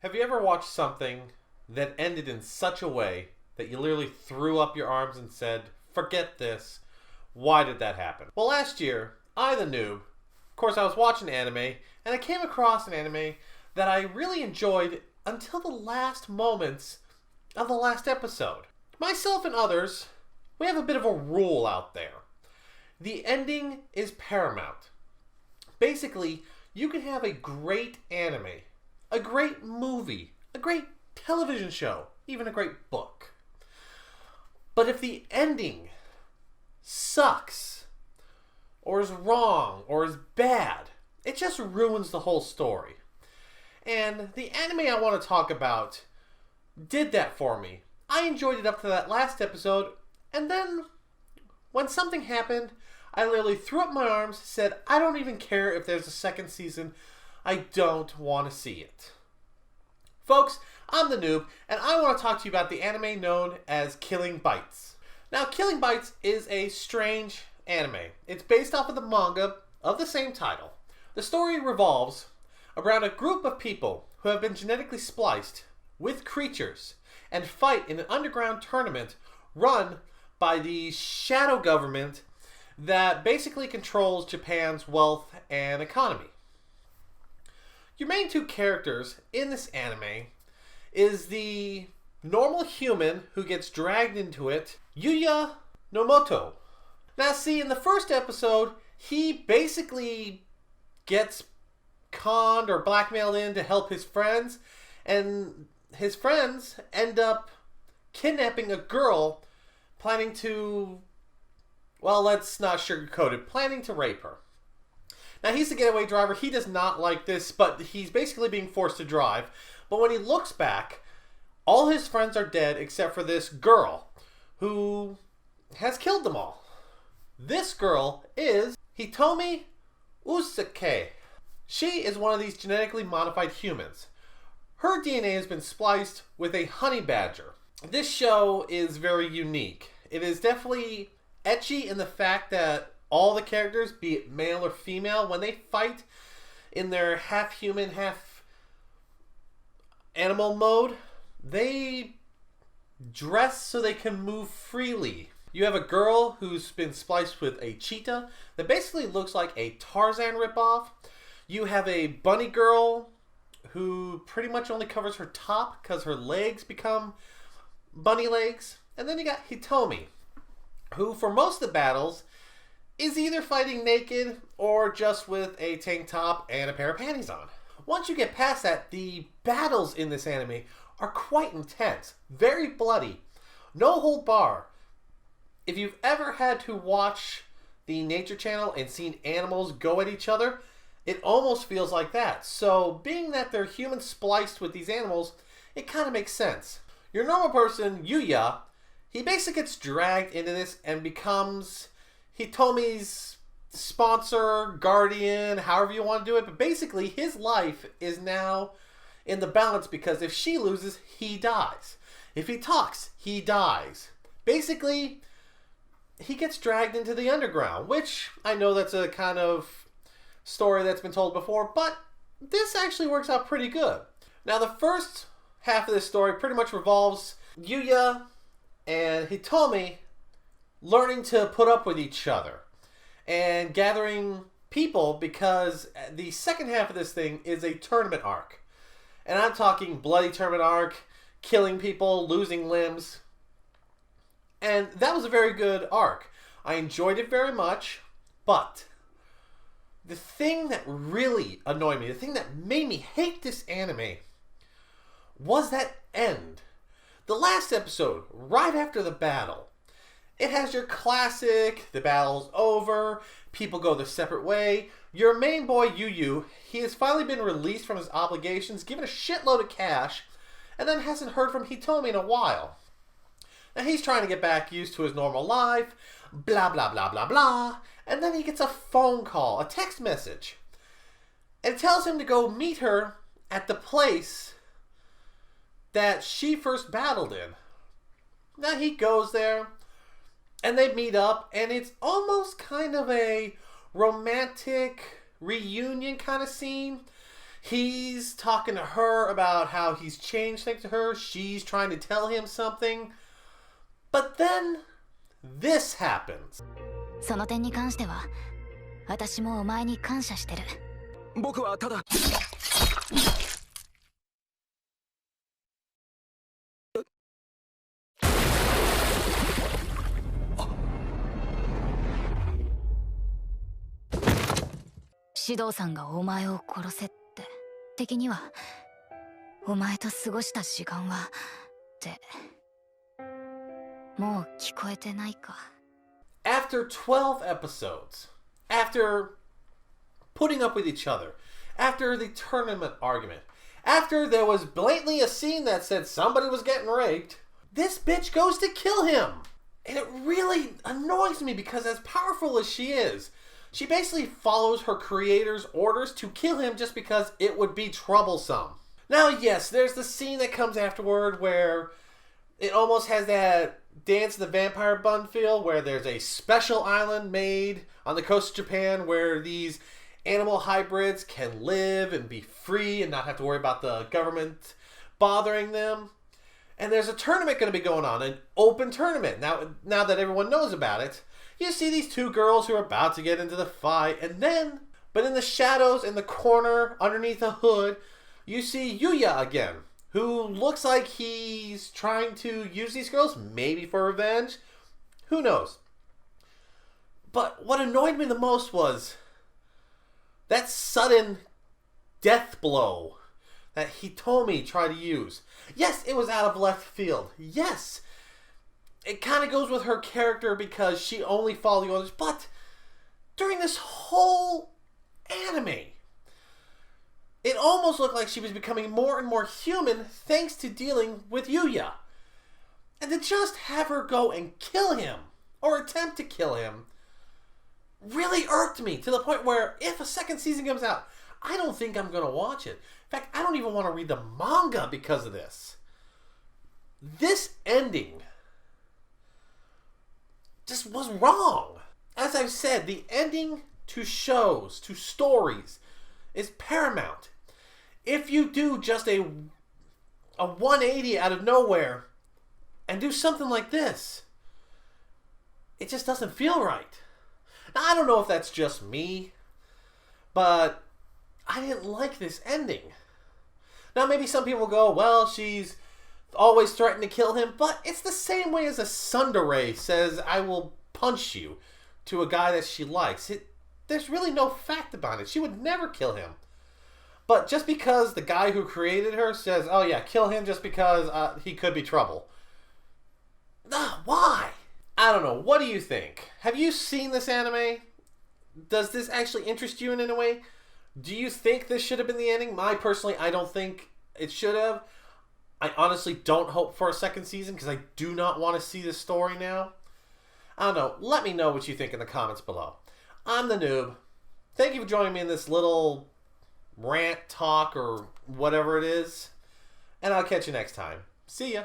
Have you ever watched something that ended in such a way that you literally threw up your arms and said, forget this, why did that happen? Well, last year, the Noob, of course I was watching anime, and I came across an anime that I really enjoyed until the last moments of the last episode. Myself and others, we have a bit of a rule out there. The ending is paramount. Basically, you can have a great anime, a great movie, a great television show, even a great book. But if the ending sucks, or is wrong, or is bad, it just ruins the whole story. And the anime I want to talk about did that for me. I enjoyed it up to that last episode, and then when something happened, I literally threw up my arms, said, I don't even care if there's a second season. I don't want to see it. Folks, I'm the Noob, and I want to talk to you about the anime known as Killing Bites. Now, Killing Bites is a strange anime. It's based off of the manga of the same title. The story revolves around a group of people who have been genetically spliced with creatures and fight in an underground tournament run by the shadow government that basically controls Japan's wealth and economy. Your main two characters in this anime is the normal human who gets dragged into it, Yuya Nomoto. Now see, in the first episode, he basically gets conned or blackmailed in to help his friends, and his friends end up kidnapping a girl, planning to, well, let's not sugarcoat it, planning to rape her. Now, he's the getaway driver. He does not like this, but he's basically being forced to drive. But when he looks back, all his friends are dead except for this girl who has killed them all. This girl is Hitomi Usuke. She is one of these genetically modified humans. Her DNA has been spliced with a honey badger. This show is very unique. It is definitely ecchi in the fact that all the characters, be it male or female, when they fight in their half human, half animal mode, they dress so they can move freely. You have a girl who's been spliced with a cheetah that basically looks like a Tarzan ripoff. You have a bunny girl who pretty much only covers her top because her legs become bunny legs. And then you got Hitomi, who for most of the battles is either fighting naked or just with a tank top and a pair of panties on. Once you get past that, the battles in this anime are quite intense, very bloody, no hold bar. If you've ever had to watch the Nature Channel and seen animals go at each other, it almost feels like that. So being that they're human spliced with these animals, it kind of makes sense. Your normal person, Yuya, he basically gets dragged into this and becomes Hitomi's sponsor, guardian, however you want to do it. But basically, his life is now in the balance because if she loses, he dies. If he talks, he dies. Basically, he gets dragged into the underground, which I know that's a kind of story that's been told before, but this actually works out pretty good. Now, the first half of this story pretty much revolves Yuya and Hitomi learning to put up with each other and gathering people, because the second half of this thing is a tournament arc. And I'm talking bloody tournament arc, killing people, losing limbs. And that was a very good arc. I enjoyed it very much, but the thing that really annoyed me, the thing that made me hate this anime, was that end. The last episode, right after the battle, it has your classic, the battle's over, people go their separate way. Your main boy, Yu, he has finally been released from his obligations, given a shitload of cash, and then hasn't heard from Hitomi in a while. Now he's trying to get back used to his normal life, blah, blah, blah, blah, blah, and then he gets a phone call, a text message, and it tells him to go meet her at the place that she first battled in. Now he goes there, and they meet up, and it's almost kind of a romantic reunion kind of scene. He's talking to her about how he's changed things to her. She's trying to tell him something. But then, this happens. その点に関しては、私もお前に感謝してる。僕はただ。指導さんがお前を殺せって。的には、お前と過ごした時間は、って。もう聞こえてないか。After 12 episodes, after putting up with each other, after the tournament argument, after there was blatantly a scene that said somebody was getting raped, this bitch goes to kill him. And it really annoys me because as powerful as she is, she basically follows her creator's orders to kill him just because it would be troublesome. Now, yes, there's the scene that comes afterward where it almost has that Dance of the Vampire Bun feel, where there's a special island made on the coast of Japan where these animal hybrids can live and be free and not have to worry about the government bothering them. And there's a tournament going to be going on, an open tournament. Now that everyone knows about it, you see these two girls who are about to get into the fight, and then, but in the shadows in the corner underneath a hood, you see Yuya again, who looks like he's trying to use these girls, maybe for revenge. Who knows? But what annoyed me the most was that sudden death blow that Hitomi tried to use. Yes, it was out of left field. Yes, it kind of goes with her character because she only followed the orders. But during this whole anime, it almost looked like she was becoming more and more human thanks to dealing with Yuya. And to just have her go and kill him, or attempt to kill him, really irked me to the point where if a second season comes out, I don't think I'm going to watch it. In fact, I don't even want to read the manga because of this. This ending just was wrong. As I've said, the ending to shows, to stories, is paramount. If you do just a 180 out of nowhere and do something like this, it just doesn't feel right. Now, I don't know if that's just me, but I didn't like this ending. Now, maybe some people go, well, she's always threatened to kill him, but it's the same way as a tsundere says, I will punch you, to a guy that she likes. There's really no fact about it. She would never kill him. But just because the guy who created her says, oh yeah, kill him just because he could be trouble. Why? I don't know. What do you think? Have you seen this anime? Does this actually interest you in any way? Do you think this should have been the ending? Personally, I don't think it should have. I honestly don't hope for a second season because I do not want to see this story now. I don't know. Let me know what you think in the comments below. I'm the Noob. Thank you for joining me in this little rant talk or whatever it is. And I'll catch you next time. See ya.